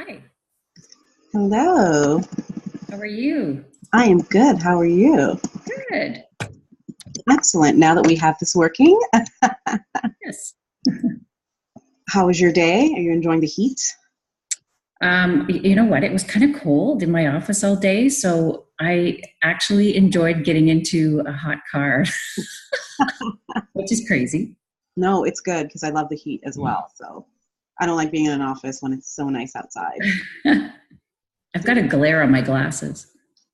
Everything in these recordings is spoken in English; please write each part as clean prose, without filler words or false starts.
Hi, Hello. how are you? I am good. How are you? Good. Excellent. Now that we have this working, Yes. how was your day? Are you enjoying the heat? You know what? It was kind of cold in my office all day, so I actually enjoyed getting into a hot car, which is crazy. No, it's good because I love the heat as well. So I don't like being in an office when it's so nice outside. I've got a glare on my glasses.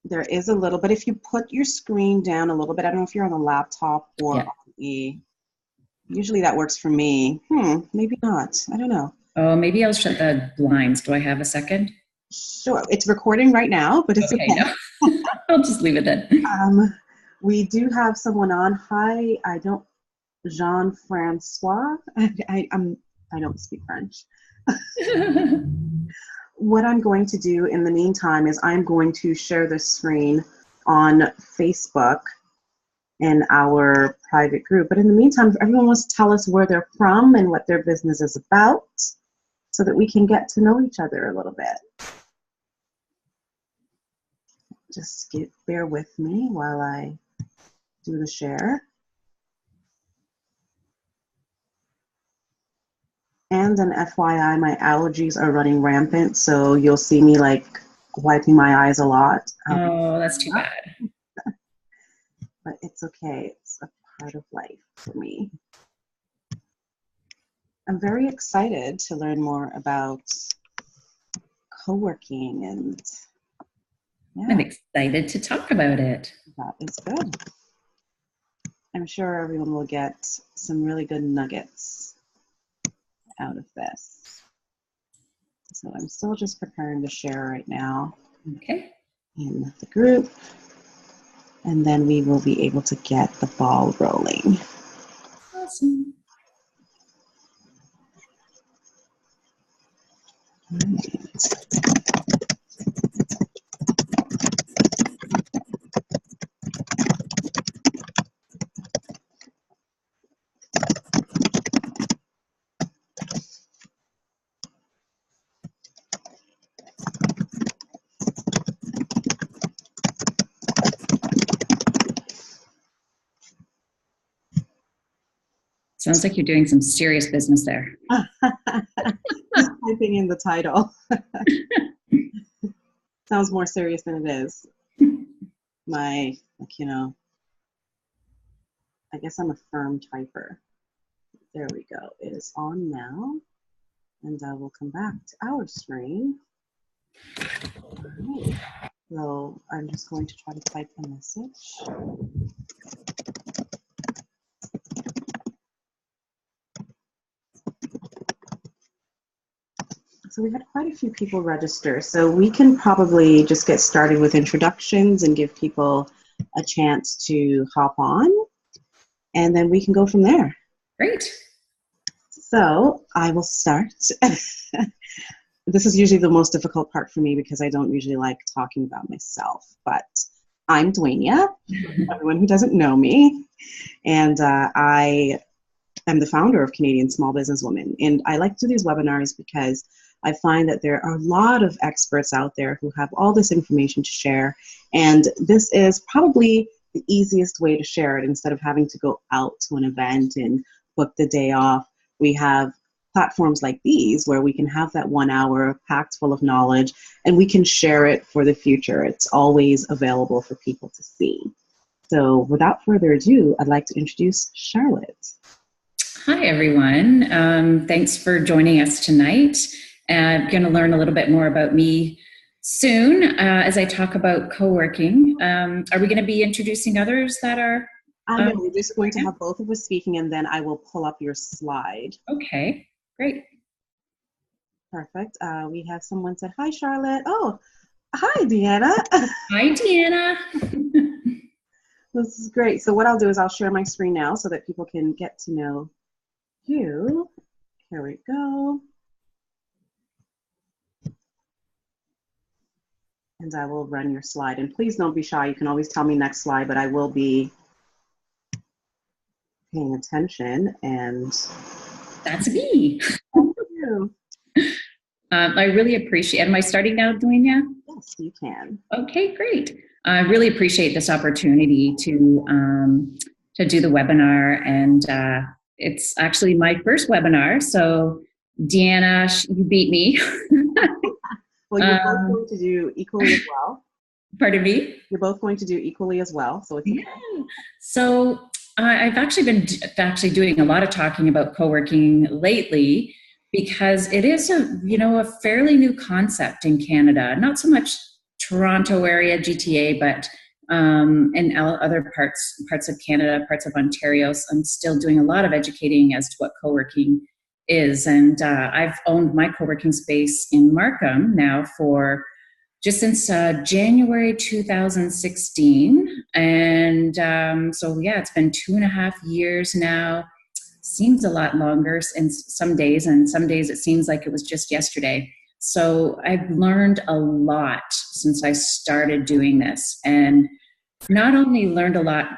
There is a little, but if you put your screen down a little bit, I don't know if you're on a laptop or Yeah. on usually that works for me. Maybe not. I don't know. Oh, maybe I'll shut the blinds. Do I have a second? Sure. It's recording right now, but it's Okay, okay. no. I'll just leave it then. Um, we do have someone on. Hi, I don't Jean-Francois. I don't speak French. What I'm going to do in the meantime is I'm going to share the screen on Facebook in our private group. But in the meantime, if everyone wants to tell us where they're from and what their business is about so that we can get to know each other a little bit. Just bear with me while I do the share. And an FYI, my allergies are running rampant, so you'll see me like wiping my eyes a lot. Oh, that's too bad. But it's okay. It's a part of life for me. I'm very excited to learn more about co-working, and I'm yeah, excited to talk about it. that is good. I'm sure everyone will get some really good nuggets out of this. So I'm still just preparing to share right now Okay. in the group, and then we will be able to get the ball rolling. Awesome. Sounds like you're doing some serious business there. Just typing in the title. Sounds more serious than it is. I guess I'm a firm typer. There we go. It is on now. And I will come back to our screen. All right. So I'm just going to try to type a message. So we had quite a few people register. So we can probably just get started with introductions and give people a chance to hop on. And then we can go from there. Great. So I will start. This is usually the most difficult part for me because I don't usually like talking about myself, but I'm Dwaynia, everyone who doesn't know me, and I am the founder of Canadian Small Business Women, and I like to do these webinars because I find that there are a lot of experts out there who have all this information to share, and this is probably the easiest way to share it instead of having to go out to an event and book the day off. We have platforms like these where we can have that 1 hour packed full of knowledge and we can share it for the future. It's always available for people to see. So without further ado, I'd like to introduce Charlotte. Hi, everyone. Thanks for joining us tonight. I'm going to learn a little bit more about me soon as I talk about co-working. Are we going to be introducing others that are? I know, we're just going to have both of us speaking and then I will pull up your slide. Okay, great. Perfect. We have someone said, hi, Charlotte. Oh, hi, Deanna. Hi, Deanna. This is great. So what I'll do is I'll share my screen now so that people can get to know you. Here we go. And I will run your slide. And please don't be shy. You can always tell me next slide, but I will be paying attention. And that's me. thank you. I really appreciate, am I starting now, Duenya? Yes, you can. Okay, great. I really appreciate this opportunity to do the webinar, and it's actually my first webinar. So, Deanna, you beat me. Well, you're both going to do equally as well. Pardon me? You're both going to do equally as well, so it's okay. Yeah. So, I've actually been doing a lot of talking about co-working lately because it is a fairly new concept in Canada. Not so much Toronto area, GTA, but in other parts of Canada, parts of Ontario. So I'm still doing a lot of educating as to what co-working is. And I've owned my co-working space in Markham now for just since January 2016. And so, yeah, it's been 2.5 years now. Seems a lot longer in some days, and some days it seems like it was just yesterday. So I've learned a lot since I started doing this, and not only learned a lot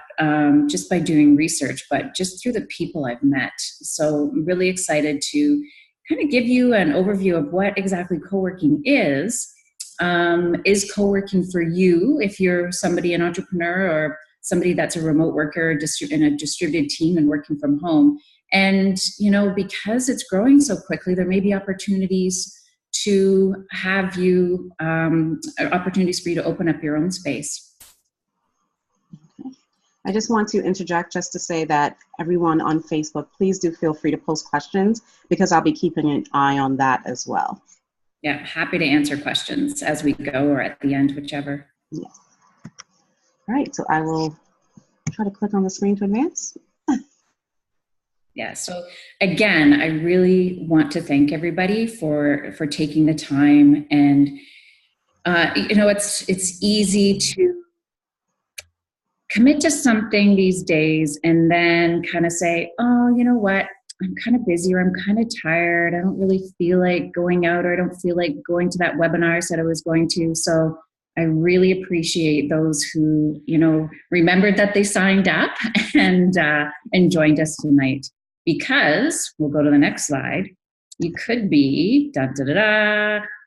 just by doing research, but just through the people I've met. So I'm really excited to kind of give you an overview of what exactly co-working is. Is co-working for you if you're somebody, an entrepreneur, or somebody that's a remote worker in a distributed team and working from home? And, because it's growing so quickly, there may be opportunities to have you, opportunities for you to open up your own space. I just want to interject just to say that everyone on Facebook, please do feel free to post questions because I'll be keeping an eye on that as well. Yeah, happy to answer questions as we go or at the end, whichever. Yes. All right, so I will try to click on the screen to advance. Yeah, so again, I really want to thank everybody for taking the time. And, it's easy to commit to something these days and then kind of say, oh, you know what? I'm kind of busy, or I'm kind of tired. I don't really feel like going out, or I don't feel like going to that webinar I said I was going to. So I really appreciate those who, remembered that they signed up and joined us tonight, because we'll go to the next slide. You could be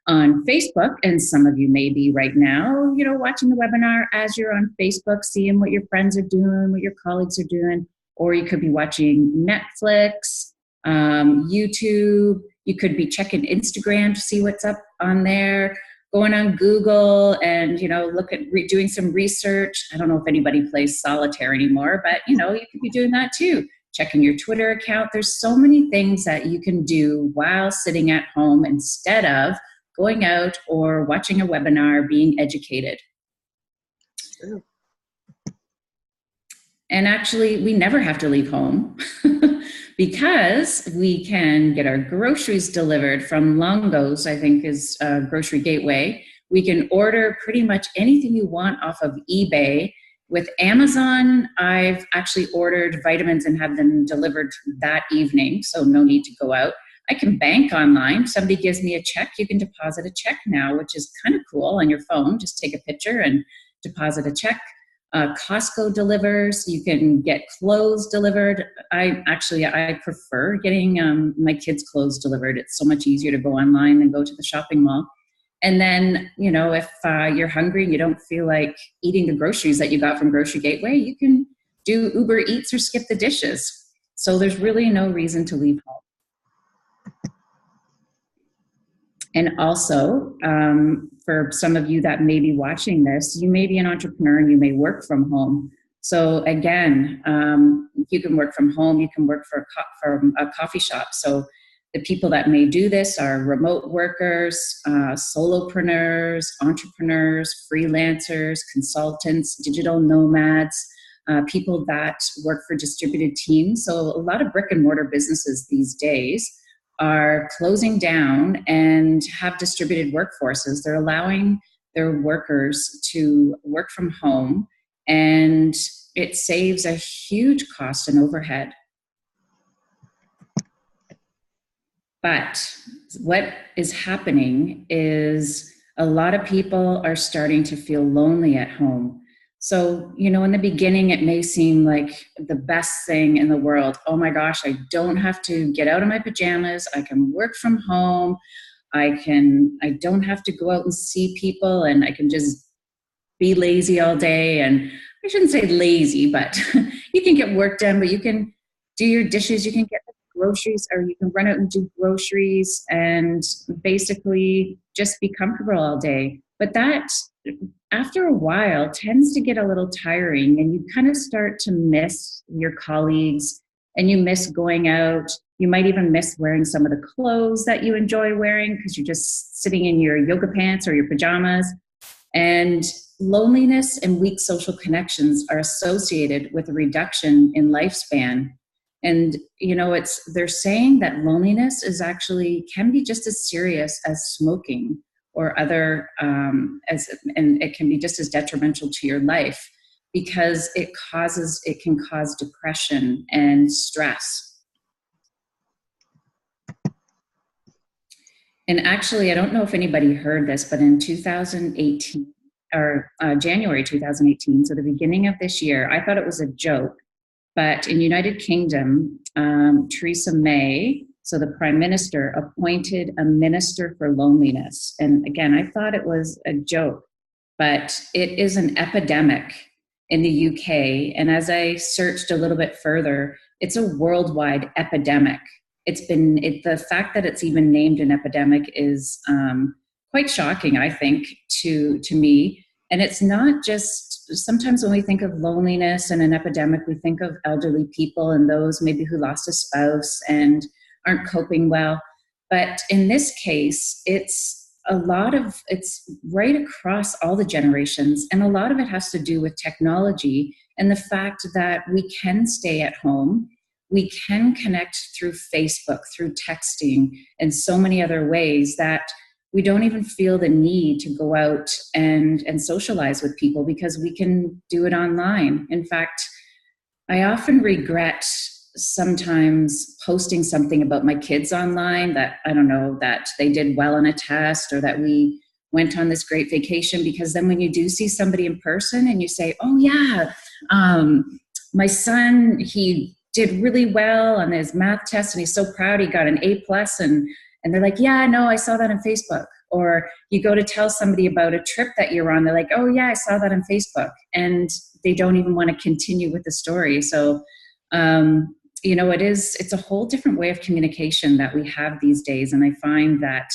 on Facebook, and some of you may be right now, watching the webinar as you're on Facebook, seeing what your friends are doing, what your colleagues are doing. Or you could be watching Netflix, YouTube. You could be checking Instagram to see what's up on there, going on Google and, doing some research. I don't know if anybody plays solitaire anymore, but, you could be doing that too. Checking your Twitter account. There's so many things that you can do while sitting at home instead of going out or watching a webinar, being educated. True. And actually, we never have to leave home because we can get our groceries delivered from Longo's, I think is a grocery gateway. We can order pretty much anything you want off of eBay. With Amazon, I've actually ordered vitamins and have them delivered that evening, so no need to go out. I can bank online. If somebody gives me a check, you can deposit a check now, which is kind of cool on your phone. Just take a picture and deposit a check. Costco delivers. You can get clothes delivered. I prefer getting my kids' clothes delivered. It's so much easier to go online than go to the shopping mall. And then, if you're hungry and you don't feel like eating the groceries that you got from Grocery Gateway, you can do Uber Eats or skip the dishes. So there's really no reason to leave home. And also, for some of you that may be watching this, you may be an entrepreneur and you may work from home. So again, you can work from home, you can work from a coffee shop. So the people that may do this are remote workers, solopreneurs, entrepreneurs, freelancers, consultants, digital nomads, people that work for distributed teams. So a lot of brick and mortar businesses these days are closing down and have distributed workforces. They're allowing their workers to work from home, and it saves a huge cost and overhead. But what is happening is a lot of people are starting to feel lonely at home. So, in the beginning, it may seem like the best thing in the world. Oh my gosh, I don't have to get out of my pajamas. I can work from home. I don't have to go out and see people, and I can just be lazy all day. And I shouldn't say lazy, but you can get work done, but you can do your dishes, you can get groceries, or you can run out and do groceries and basically just be comfortable all day. But that, after a while, tends to get a little tiring, and you kind of start to miss your colleagues, and you miss going out. You might even miss wearing some of the clothes that you enjoy wearing because you're just sitting in your yoga pants or your pajamas. And loneliness and weak social connections are associated with a reduction in lifespan. And, they're saying that loneliness is actually can be just as serious as smoking or other, and it can be just as detrimental to your life because it can cause depression and stress. And actually, I don't know if anybody heard this, but in 2018, or January 2018, so the beginning of this year, I thought it was a joke, but in United Kingdom, Theresa May, so the Prime Minister, appointed a Minister for Loneliness. And again, I thought it was a joke, but it is an epidemic in the UK. And as I searched a little bit further, it's a worldwide epidemic. The fact that it's even named an epidemic is quite shocking, I think, to me. And it's not just, sometimes when we think of loneliness and an epidemic, we think of elderly people and those maybe who lost a spouse and aren't coping well. But in this case, it's right across all the generations. And a lot of it has to do with technology and the fact that we can stay at home. We can connect through Facebook, through texting, and so many other ways that we don't even feel the need to go out and socialize with people because we can do it online. In fact, I often regret sometimes posting something about my kids online that, I don't know, that they did well on a test or that we went on this great vacation, because then when you do see somebody in person and you say, oh yeah, my son, he did really well on his math test and he's so proud he got an A+, and they're like, yeah, no, I saw that on Facebook. Or you go to tell somebody about a trip that you're on, they're like, oh yeah, I saw that on Facebook. And they don't even want to continue with the story. So, it's a whole different way of communication that we have these days. And I find that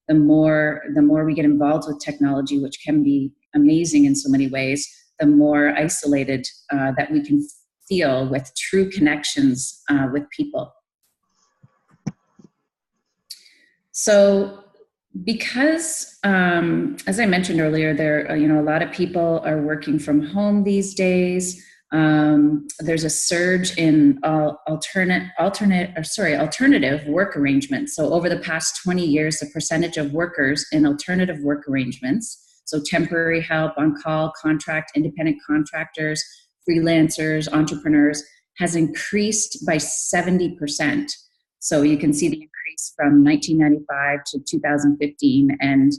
the more we get involved with technology, which can be amazing in so many ways, the more isolated that we can feel with true connections with people. So because, as I mentioned earlier, a lot of people are working from home these days. There's a surge in alternative work arrangements. So over the past 20 years, the percentage of workers in alternative work arrangements, so temporary help, on-call, contract, independent contractors, freelancers, entrepreneurs, has increased by 70%. So you can see the increase from 1995 to 2015, and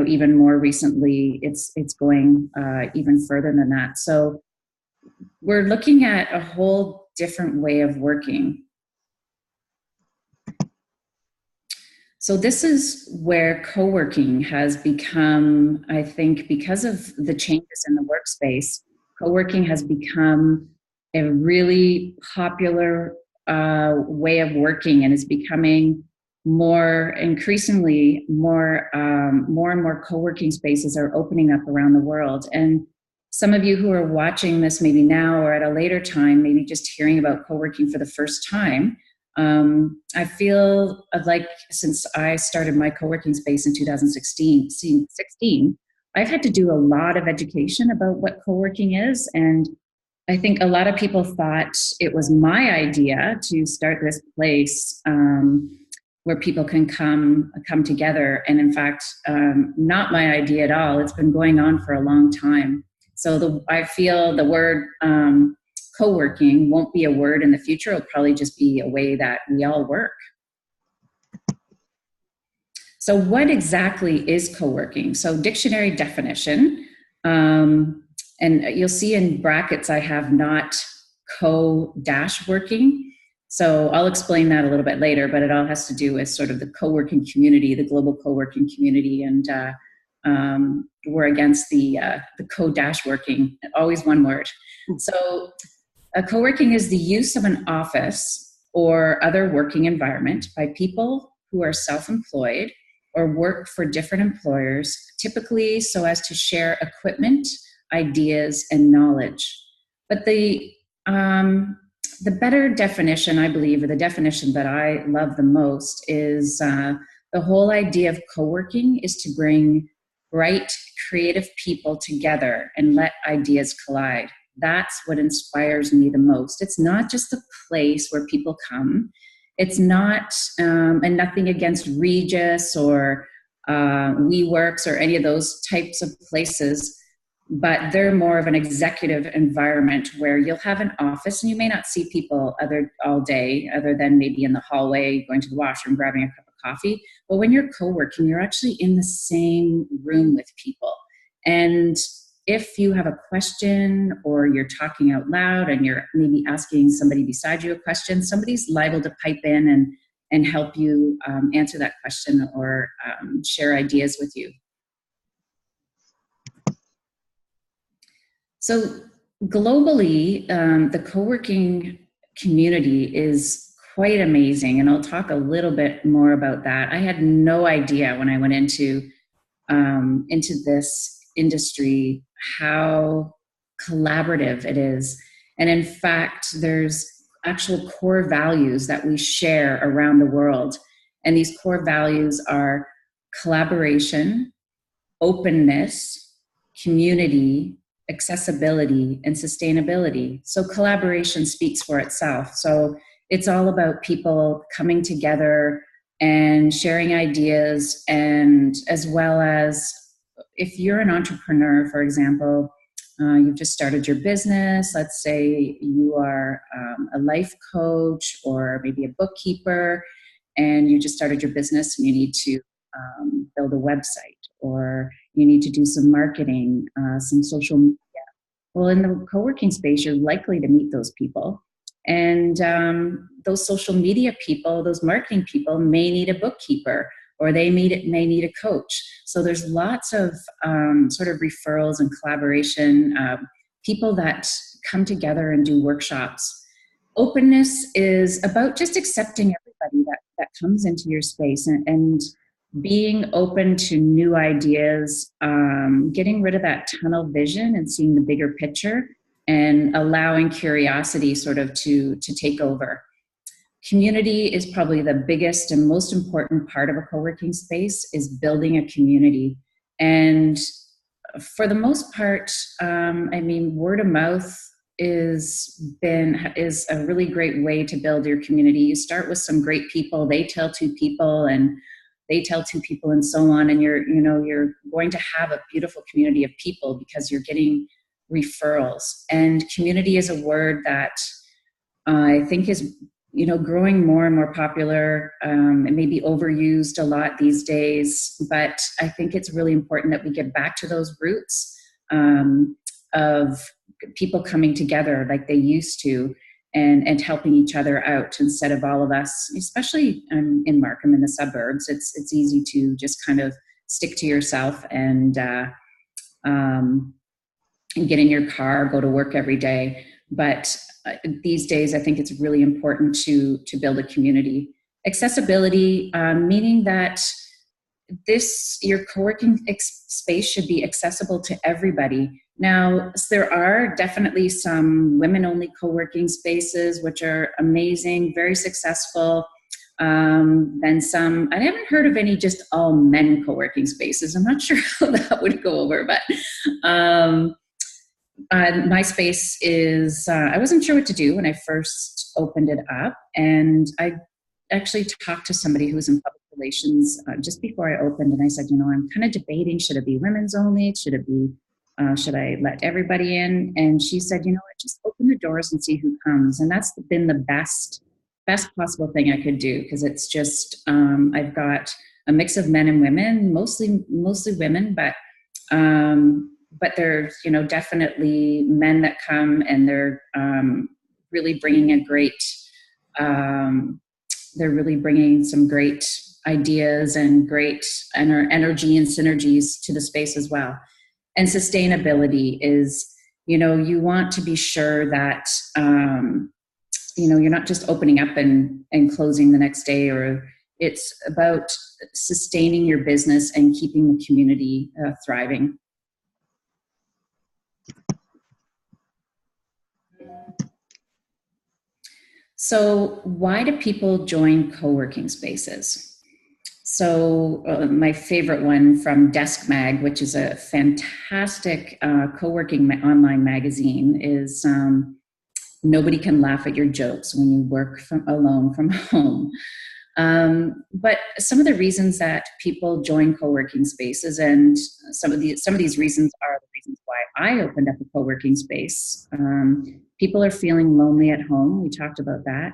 even more recently, it's going even further than that. So we're looking at a whole different way of working. So this is where co-working has become, I think, because of the changes in the workspace, co-working has become a really popular way of working, and is becoming increasingly more and more co-working spaces are opening up around the world. And some of you who are watching this maybe now or at a later time, maybe just hearing about co-working for the first time, I feel like since I started my co-working space in 2016, I've had to do a lot of education about what co-working is. And I think a lot of people thought it was my idea to start this place where people can come together. And in fact, not my idea at all. It's been going on for a long time. So I feel the word co-working won't be a word in the future. It'll probably just be a way that we all work. So what exactly is co-working? So dictionary definition, and you'll see in brackets I have not co-working. So I'll explain that a little bit later, but it all has to do with sort of the co-working community, the global co-working community, and we're against the co-dash working, always one word. So co-working is the use of an office or other working environment by people who are self-employed or work for different employers, typically so as to share equipment, ideas, and knowledge. But the better definition, I believe, or the definition that I love the most is the whole idea of co-working is to bring bright, creative people together and let ideas collide. That's what inspires me the most. It's not just a place where people come. It's not, and nothing against Regis or WeWorks or any of those types of places, but they're more of an executive environment where you'll have an office and you may not see people all day, other than maybe in the hallway, going to the washroom, grabbing a cup of coffee. But when you're co-working, you're actually in the same room with people. And if you have a question or you're talking out loud and you're maybe asking somebody beside you a question, somebody's liable to pipe in and help you answer that question or share ideas with you. So globally, the co-working community is quite amazing, and I'll talk a little bit more about that. I had no idea when I went into this industry how collaborative it is. And in fact, there's actual core values that we share around the world. And these core values are collaboration, openness, community, accessibility, and sustainability. So collaboration speaks for itself. So it's all about people coming together and sharing ideas, and as well as if you're an entrepreneur, for example, you've just started your business. Let's say you are a life coach or maybe a bookkeeper, and you just started your business and you need to build a website, or you need to do some marketing, some social media. Well, in the co-working space, you're likely to meet those people. And those social media people, those marketing people may need a bookkeeper, or they may need a coach. So there's lots of sort of referrals and collaboration, people that come together and do workshops. Openness is about just accepting everybody that comes into your space and being open to new ideas, getting rid of that tunnel vision and seeing the bigger picture, and allowing curiosity sort of to take over. Community is probably the biggest and most important part of a co-working space, is building a community. And for the most part, I mean, word of mouth is a really great way to build your community. You start with some great people, they tell two people, and they tell two people, and so on. And you're going to have a beautiful community of people because you're getting referrals. And community is a word that I think is growing more and more popular. It may be overused a lot these days, but I think it's really important that we get back to those roots of people coming together like they used to, and helping each other out, instead of all of us, especially in Markham, in the suburbs. It's easy to just kind of stick to yourself and get in your car, go to work every day. But these days, I think it's really important to build a community. Accessibility, meaning that your co-working space should be accessible to everybody. Now, there are definitely some women-only co-working spaces, which are amazing, very successful. Then some, I haven't heard of any just all men co-working spaces. I'm not sure how that would go over, but my space is, I wasn't sure what to do when I first opened it up. And I actually talked to somebody who was in public relations just before I opened. And I said, I'm kind of debating, should it be women's only? Should I let everybody in? And she said, just open the doors and see who comes. And that's been the best possible thing I could do, because it's just, I've got a mix of men and women, mostly women, but there's, definitely men that come, and they're really bringing a great they're really bringing some great ideas and great energy and synergies to the space as well. And sustainability is, you want to be sure that, you're not just opening up and closing the next day, or it's about sustaining your business and keeping the community thriving. So why do people join co-working spaces? So my favorite one from Desk Mag, which is a fantastic co-working online magazine, is nobody can laugh at your jokes when you work alone from home. But some of the reasons that people join co-working spaces, and some of these reasons are the reasons why I opened up a co-working space. People are feeling lonely at home. We talked about that.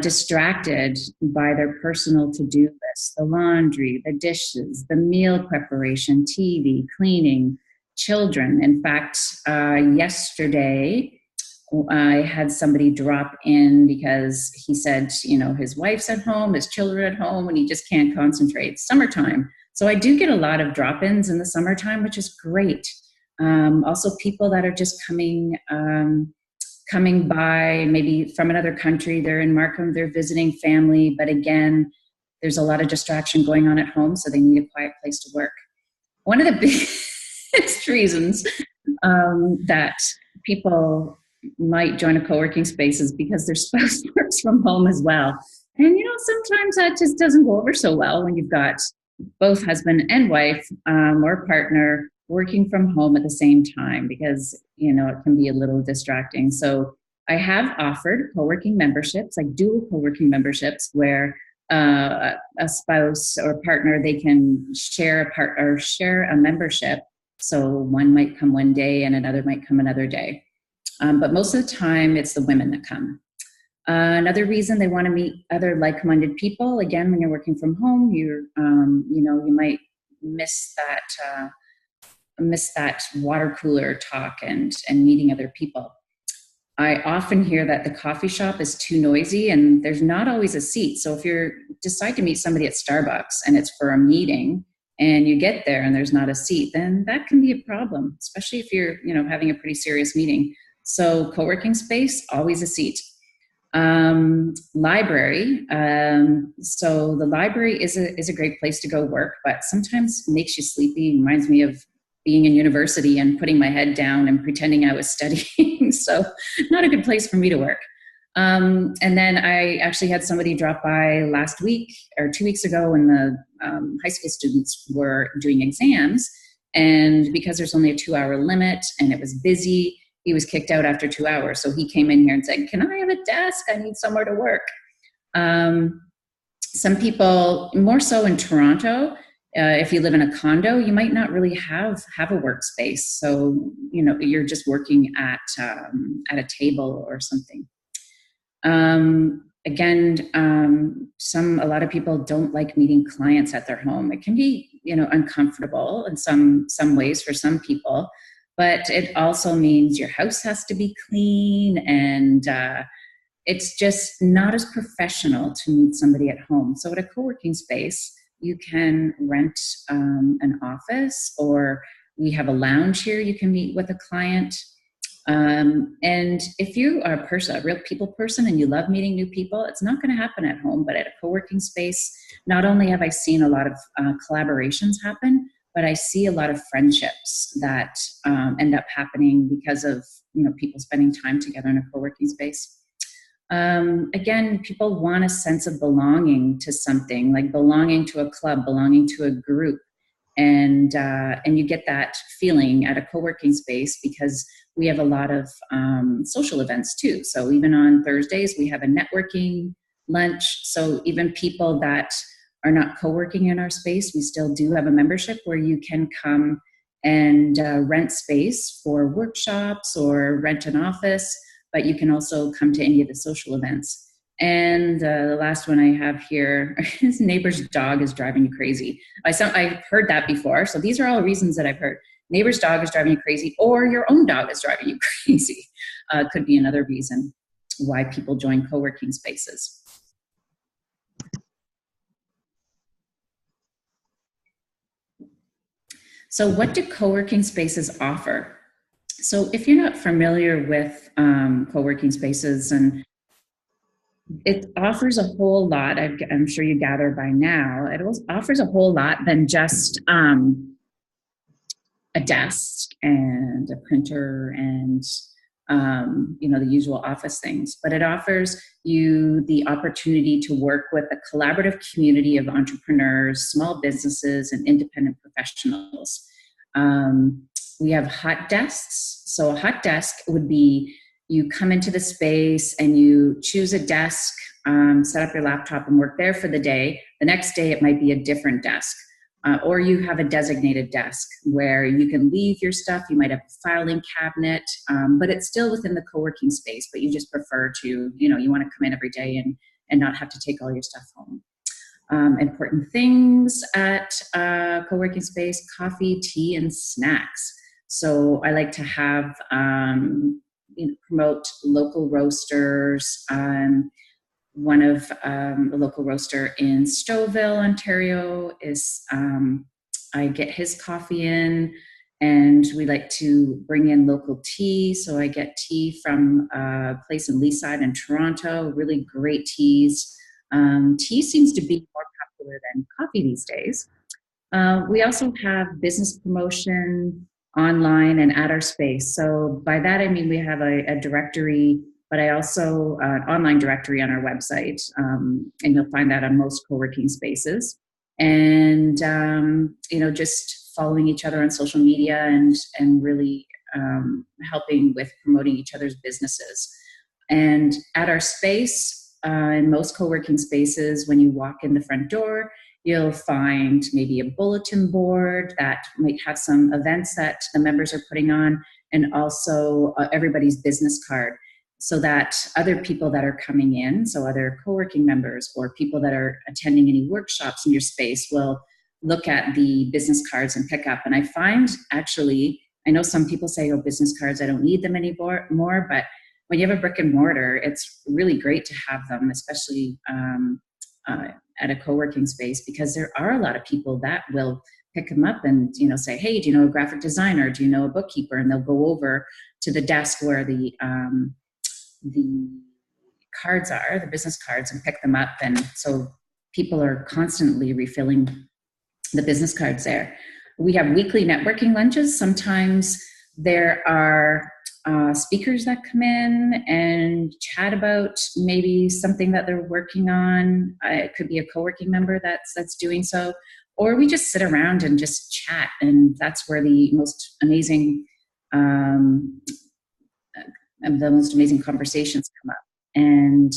Distracted by their personal to-do list, the laundry, the dishes, the meal preparation, TV, cleaning, children. In fact, yesterday, I had somebody drop in because he said, his wife's at home, his children at home, and he just can't concentrate. Summertime. So I do get a lot of drop-ins in the summertime, which is great. Also people that are just coming by, maybe from another country. They're in Markham, they're visiting family, but again, there's a lot of distraction going on at home, so they need a quiet place to work. One of the biggest reasons that people might join a co-working space is because their spouse works from home as well. And sometimes that just doesn't go over so well when you've got both husband and wife or partner working from home at the same time, because it can be a little distracting. So I have offered co-working memberships, like dual co-working memberships, where a spouse or partner, they can share a membership. So one might come one day and another might come another day. But most of the time, it's the women that come. Another reason, they want to meet other like-minded people. Again, when you're working from home, you might miss that water cooler talk and meeting other people. I often hear that the coffee shop is too noisy and there's not always a seat. So if you decide to meet somebody at Starbucks and it's for a meeting and you get there and there's not a seat, then that can be a problem, especially if you're having a pretty serious meeting. So co-working space, always a seat. Library. So the library is a great place to go work, but sometimes makes you sleepy. Reminds me of being in university and putting my head down and pretending I was studying. So not a good place for me to work. And then I actually had somebody drop by last week or 2 weeks ago when the high school students were doing exams. And because there's only a 2-hour limit and it was busy, he was kicked out after 2 hours. So he came in here and said, "Can I have a desk? I need somewhere to work." Some people, more so in Toronto, if you live in a condo, you might not really have a workspace. So, you're just working at a table or something. Again, a lot of people don't like meeting clients at their home. It can be, uncomfortable in some ways for some people. But it also means your house has to be clean, and it's just not as professional to meet somebody at home. So at a co-working space, you can rent an office, or we have a lounge here. You can meet with a client. And if you are a real people person and you love meeting new people, it's not going to happen at home. But at a co-working space, not only have I seen a lot of collaborations happen, but I see a lot of friendships that end up happening because of people spending time together in a co-working space. Again, people want a sense of belonging to something, like belonging to a club, belonging to a group, and you get that feeling at a co-working space because we have a lot of social events too. So even on Thursdays, we have a networking lunch. So even people that are not co-working in our space, we still do have a membership where you can come and rent space for workshops or rent an office, but you can also come to any of the social events. And the last one I have here, his neighbor's dog is driving you crazy. I've heard that before. So these are all reasons that I've heard. Neighbor's dog is driving you crazy, or your own dog is driving you crazy. Could be another reason. why people join co-working spaces. So what do co-working spaces offer? So if you're not familiar with co-working spaces, and it offers a whole lot, I'm sure you gather by now, it offers a whole lot than just a desk and a printer and the usual office things, but it offers you the opportunity to work with a collaborative community of entrepreneurs, small businesses, and independent professionals. We have hot desks. So a hot desk would be, you come into the space and you choose a desk, set up your laptop and work there for the day. The next day it might be a different desk. Or you have a designated desk where you can leave your stuff. You might have a filing cabinet, but it's still within the co-working space, but you just prefer to, you want to come in every day and not have to take all your stuff home. Important things at co-working space: coffee, tea, and snacks. So I like to have, promote local roasters. One of the local roaster in Stouffville, Ontario is, I get his coffee in, and we like to bring in local tea. So I get tea from a place in Leaside in Toronto, really great teas. Tea seems to be more popular than coffee these days. We also have business promotion online and at our space. So by that, I mean, we have a directory, but I also an online directory on our website, and you'll find that on most co-working spaces. And just following each other on social media and really helping with promoting each other's businesses. And at our space, in most co-working spaces, when you walk in the front door, you'll find maybe a bulletin board that might have some events that the members are putting on, and also everybody's business card, so that other people that are coming in, so other co-working members or people that are attending any workshops in your space, will look at the business cards and pick up. And I find, actually, I know some people say, oh, business cards, I don't need them anymore, but when you have a brick and mortar, it's really great to have them, especially at a co-working space, because there are a lot of people that will pick them up and say, hey, do you know a graphic designer? Do you know a bookkeeper? And they'll go over to the desk where the cards are, the business cards, and pick them up. And so people are constantly refilling the business cards there. We have weekly networking lunches. Sometimes there are speakers that come in and chat about maybe something that they're working on. It could be a co-working member that's doing so, or we just sit around and just chat, and that's where the most amazing conversations come up. And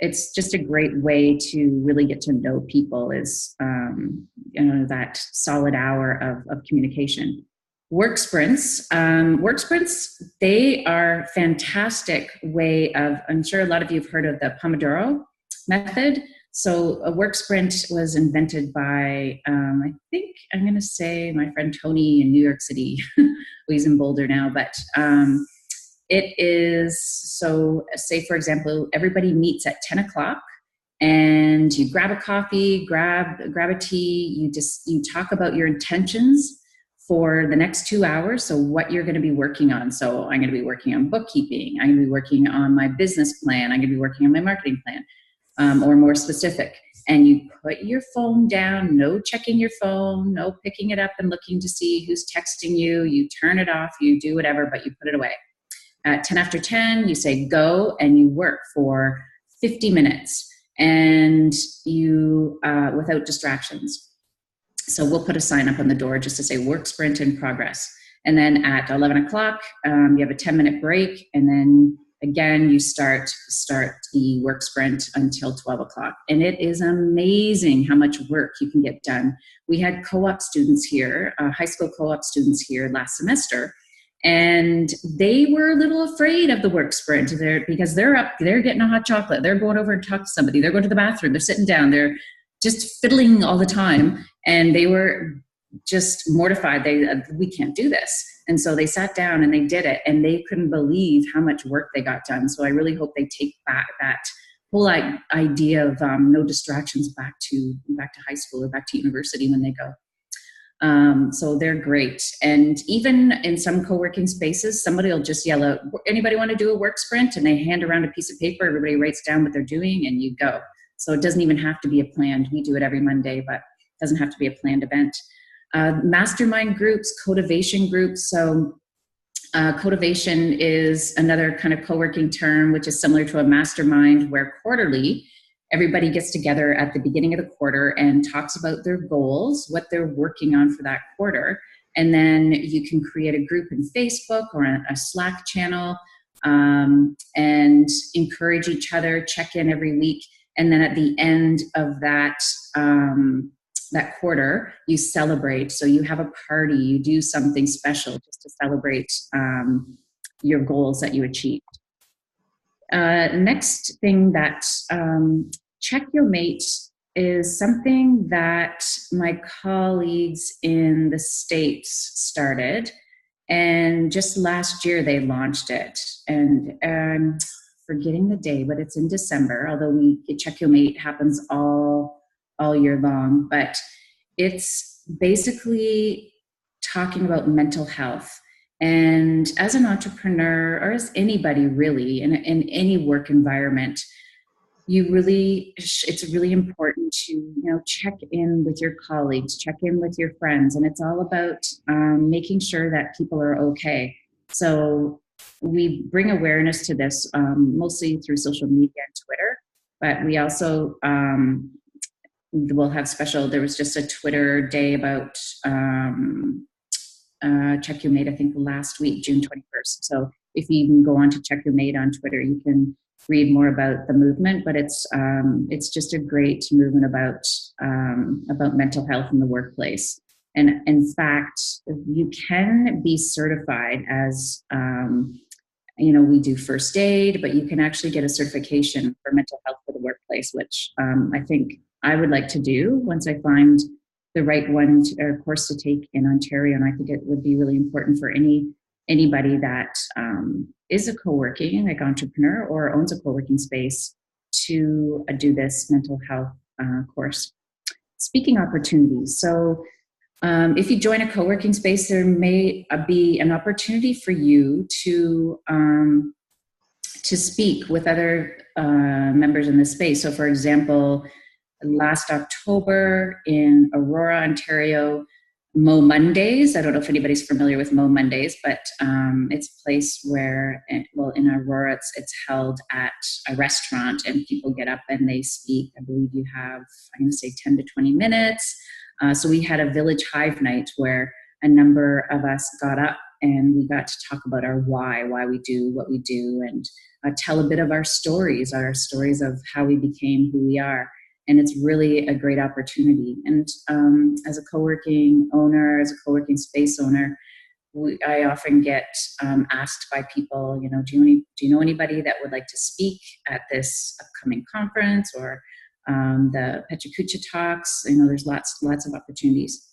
it's just a great way to really get to know people, is that solid hour of communication. Work sprints, they are fantastic way of, I'm sure a lot of you have heard of the Pomodoro method. So a work sprint was invented by, I think I'm going to say my friend Tony in New York City. He's in Boulder now, but it is, so say for example, everybody meets at 10 o'clock and you grab a coffee, grab a tea, you talk about your intentions for the next 2 hours. So what you're going to be working on. So I'm going to be working on bookkeeping. I'm going to be working on my business plan. I'm going to be working on my marketing plan, or more specific. And you put your phone down, no checking your phone, no picking it up and looking to see who's texting you. You turn it off, you do whatever, but you put it away. At 10 after 10, you say go, and you work for 50 minutes and you, without distractions. So we'll put a sign up on the door just to say work sprint in progress. And then at 11 o'clock, you have a 10-minute break. And then again, you start the work sprint until 12 o'clock. And it is amazing how much work you can get done. We had co-op students here, high school co-op students here last semester, and they were a little afraid of the work sprint because they're up, they're getting a hot chocolate, they're going over and talk to somebody, they're going to the bathroom, they're sitting down, they're just fiddling all the time. And they were just mortified. We can't do this. And so they sat down and they did it, and they couldn't believe how much work they got done. So I really hope they take back that whole idea of no distractions back to high school or back to university when they go. So they're great. And even in some co-working spaces, somebody will just yell out, anybody want to do a work sprint? And they hand around a piece of paper, everybody writes down what they're doing, and you go. So it doesn't even have to be a planned, we do it every Monday, but it doesn't have to be a planned event. Mastermind groups, cultivation groups. So cultivation is another kind of co-working term, which is similar to a mastermind, where quarterly everybody gets together at the beginning of the quarter and talks about their goals, what they're working on for that quarter. And then you can create a group in Facebook or a Slack channel, and encourage each other, check in every week. And then at the end of that quarter, you celebrate. So you have a party, you do something special just to celebrate your goals that you achieved. Next thing that check your mate is something that my colleagues in the States started. And just last year they launched it. And I'm forgetting the day, but it's in December, although Check Your Mate happens all year long. But it's basically talking about mental health. And as an entrepreneur, or as anybody really in any work environment, it's really important to check in with your colleagues, check in with your friends, and it's all about making sure that people are okay. So we bring awareness to this mostly through social media and Twitter, but we also we'll have there was just a Twitter day about Check Your Mate, I think last week, June 21st. So if you can go on to Check Your Mate on Twitter, you can read more about the movement, but it's just a great movement about mental health in the workplace. And in fact, you can be certified as, we do first aid, but you can actually get a certification for mental health for the workplace, which I think I would like to do once I find the right course to take in Ontario. And I think it would be really important for anybody that is a co-working, like entrepreneur, or owns a co-working space to do this mental health course. Speaking opportunities. So if you join a co-working space, there may be an opportunity for you to speak with other members in the space. So for example, last October in Aurora, Ontario, Mo Mondays. I don't know if anybody's familiar with Mo Mondays, but it's a place where, in Aurora, it's held at a restaurant, and people get up and they speak. I believe you have, I'm going to say 10 to 20 minutes. So we had a Village Hive night where a number of us got up and we got to talk about our why we do what we do, and tell a bit of our stories of how we became who we are. And it's really a great opportunity. And as a co-working owner, as a co-working space owner, I often get asked by people, do you know anybody that would like to speak at this upcoming conference or the Pechakucha talks? There's lots of opportunities.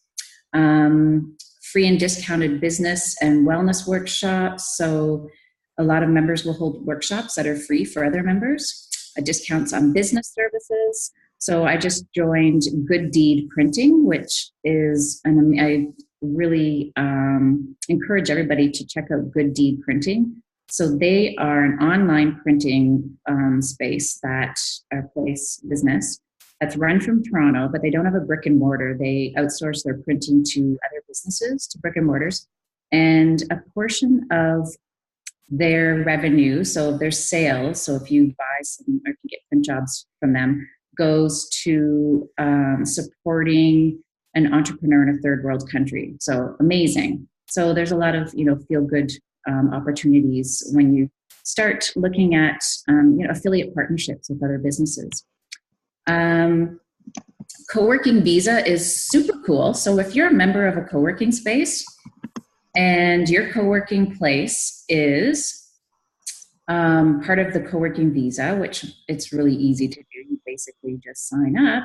Free and discounted business and wellness workshops. So a lot of members will hold workshops that are free for other members. Discounts on business services. So I just joined Good Deed Printing, which is, I really encourage everybody to check out Good Deed Printing. So they are an online printing space business that's run from Toronto, but they don't have a brick and mortar. They outsource their printing to other businesses, to brick and mortars. And a portion of their revenue, so their sales, so if you buy some or can get print jobs from them, goes to supporting an entrepreneur in a third world country. So amazing. So there's a lot of feel good opportunities when you start looking at affiliate partnerships with other businesses. Co-working visa is super cool. So if you're a member of a co-working space and your co-working place is part of the co-working visa, which it's really easy to do. You basically just sign up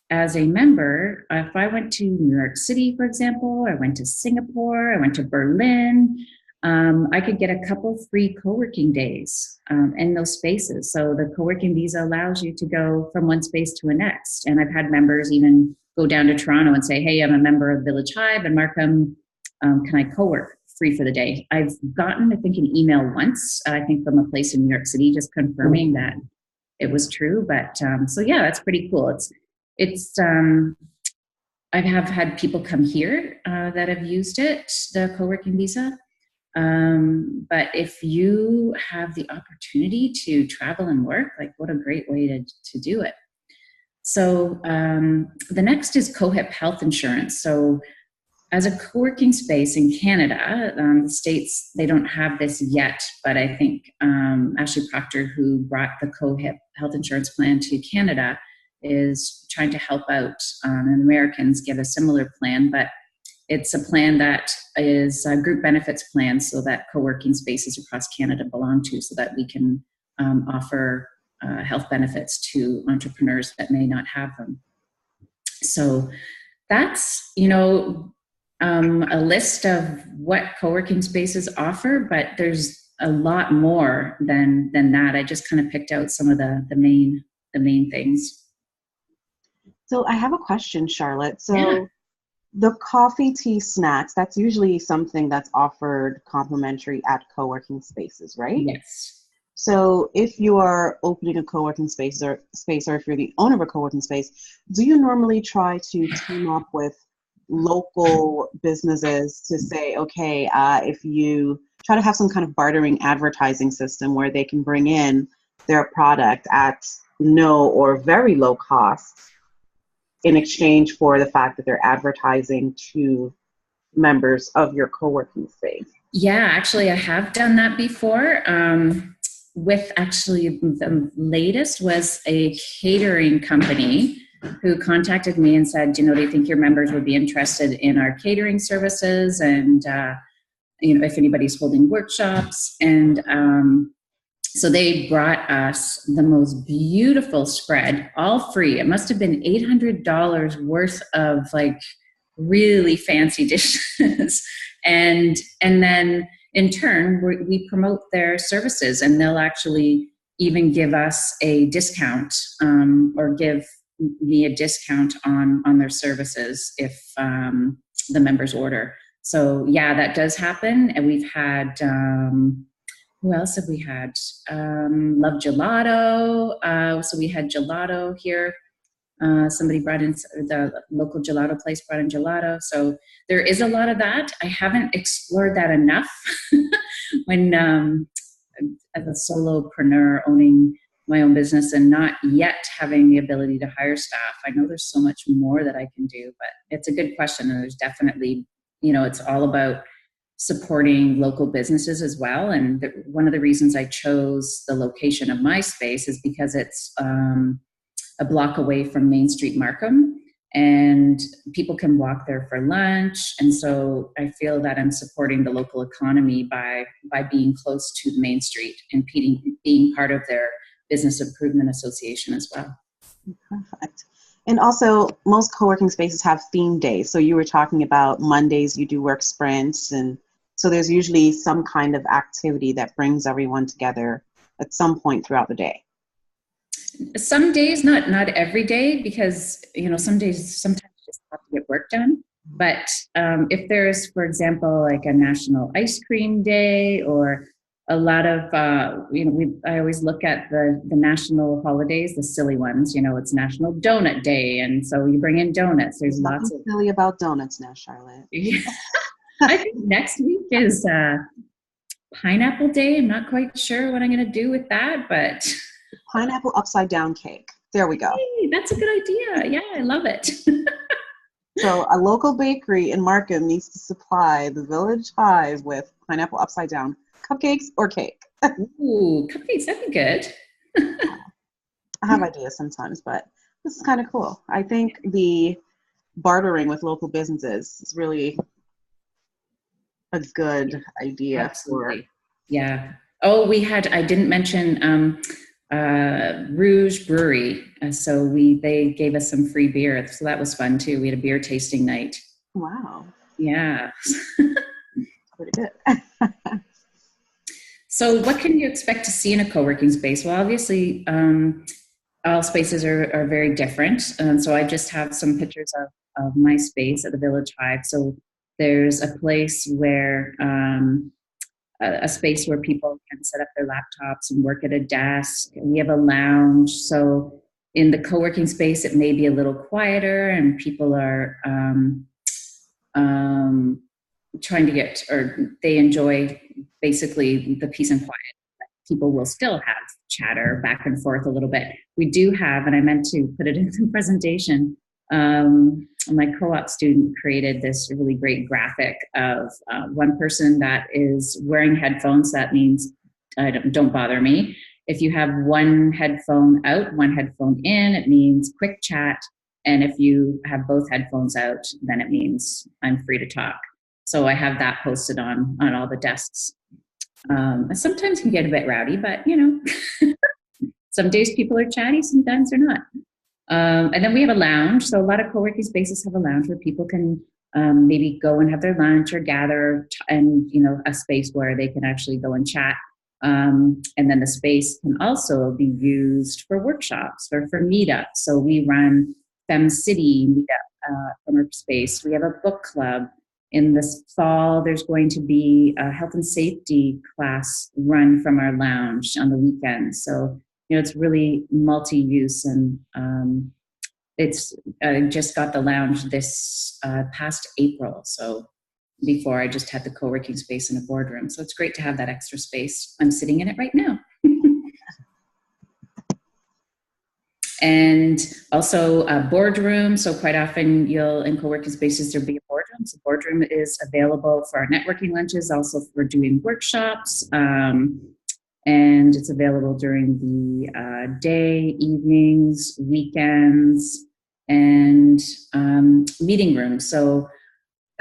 as a member, if I went to New York City, for example, I went to Singapore, I went to Berlin, I could get a couple free co-working days in those spaces. So the co-working visa allows you to go from one space to the next. And I've had members even go down to Toronto and say, hey, I'm a member of Village Hive and Markham. Can I co-work free for the day? I've gotten, I think, an email once, I think from a place in New York City, just confirming that it was true. But so yeah, that's pretty cool. I have had people come here that have used it, the co-working visa. But if you have the opportunity to travel and work, like what a great way to do it. So the next is COHIP health insurance. So as a co-working space in Canada, the States, they don't have this yet, but I think Ashley Proctor, who brought the COHIP health insurance plan to Canada, is trying to help out and Americans get a similar plan, but it's a plan that is a group benefits plan so that co-working spaces across Canada belong to, so that we can offer health benefits to entrepreneurs that may not have them. So that's, a list of what co-working spaces offer, but there's a lot more than that. I just kind of picked out some of the main things. So I have a question, Charlotte. So Yeah. the coffee, tea, snacks, that's usually something that's offered complimentary at co-working spaces, right? Yes. So if you are opening a co-working space, or if you're the owner of a co-working space, do you normally try to team up with local businesses to say, okay, if you try to have some kind of bartering advertising system where they can bring in their product at no or very low cost in exchange for the fact that they're advertising to members of your co-working space? Yeah, actually, I have done that before. With actually the latest was a catering company who contacted me and said, do you think your members would be interested in our catering services? And, if anybody's holding workshops. And so they brought us the most beautiful spread, all free. It must have been $800 worth of like really fancy dishes. and then in turn, we promote their services, and they'll actually even give us a discount or give me a discount on their services if the members order. So yeah, that does happen. And we've had, who else have we had? Love Gelato. So we had gelato here. Somebody brought in, the local gelato place brought in gelato. So there is a lot of that. I haven't explored that enough when as a solopreneur owning my own business and not yet having the ability to hire staff. I know there's so much more that I can do, but it's a good question. And there's definitely, it's all about supporting local businesses as well. And one of the reasons I chose the location of my space is because it's a block away from Main Street, Markham, and people can walk there for lunch. And so I feel that I'm supporting the local economy by being close to the Main Street and being part of their business improvement association as well. Perfect. And also, most co-working spaces have theme days. So you were talking about Mondays, you do work sprints. And so there's usually some kind of activity that brings everyone together at some point throughout the day. Some days, not every day, because, sometimes you just have to get work done. But if there's, for example, like a national ice cream day or a lot of, I always look at the national holidays, the silly ones, it's National Donut Day. And so you bring in donuts. There's lots of silly about donuts now, Charlotte. I think next week is Pineapple Day. I'm not quite sure what I'm going to do with that, but pineapple upside down cake. There we go. Hey, that's a good idea. Yeah, I love it. So a local bakery in Markham needs to supply the Village Hive with pineapple upside down cupcakes or cake. Ooh, cupcakes, that'd be good. I have ideas sometimes, but this is kind of cool. I think the bartering with local businesses is really a good idea. Absolutely. Yeah. Oh, I didn't mention Rouge Brewery. So they gave us some free beer. So that was fun too. We had a beer tasting night. Wow. Yeah. Pretty good. So what can you expect to see in a co-working space? Well, obviously, all spaces are very different. So I just have some pictures of my space at the Village Hive. So there's a place where, a space where people can set up their laptops and work at a desk. We have a lounge. So in the co-working space, it may be a little quieter and people are trying to get, or they enjoy basically the peace and quiet. People will still have chatter back and forth a little bit. We do have, and I meant to put it in the presentation, my co-op student created this really great graphic of one person that is wearing headphones. That means don't bother me. If you have one headphone out, one headphone in, it means quick chat. And if you have both headphones out, then it means I'm free to talk. So I have that posted on all the desks. Sometimes can get a bit rowdy, but you know, some days people are chatty, sometimes they're not. And then we have a lounge. So a lot of co-working spaces have a lounge where people can maybe go and have their lunch or gather, and you know, a space where they can actually go and chat. And then the space can also be used for workshops or for meetups. So we run Fem City meetup from our space. We have a book club. In this fall, there's going to be a health and safety class run from our lounge on the weekends. So, you know, it's really multi-use, and it's just got the lounge this past April. So before I just had the co-working space in a boardroom. So it's great to have that extra space. I'm sitting in it right now. And also a boardroom. So quite often in co-working spaces, there'll be a boardroom. So boardroom is available for our networking lunches, also for doing workshops. And it's available during the day, evenings, weekends, and meeting rooms. So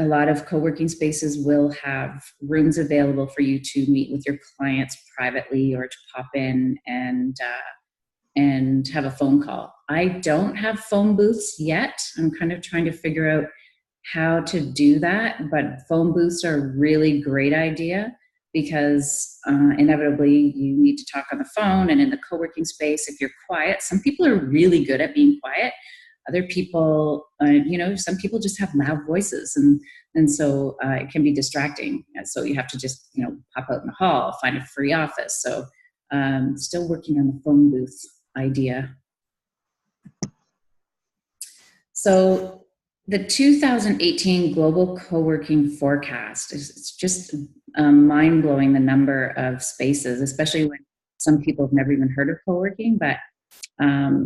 a lot of co-working spaces will have rooms available for you to meet with your clients privately or to pop in and have a phone call. I don't have phone booths yet. I'm kind of trying to figure out how to do that, but phone booths are a really great idea because inevitably you need to talk on the phone, and in the co-working space, if you're quiet, some people are really good at being quiet. Other people, you know, some people just have loud voices, and so it can be distracting. And so you have to just, you know, pop out in the hall, find a free office. So still working on the phone booth idea. So the 2018 Global Co-working Forecast is just mind-blowing, the number of spaces, especially when some people have never even heard of co-working. But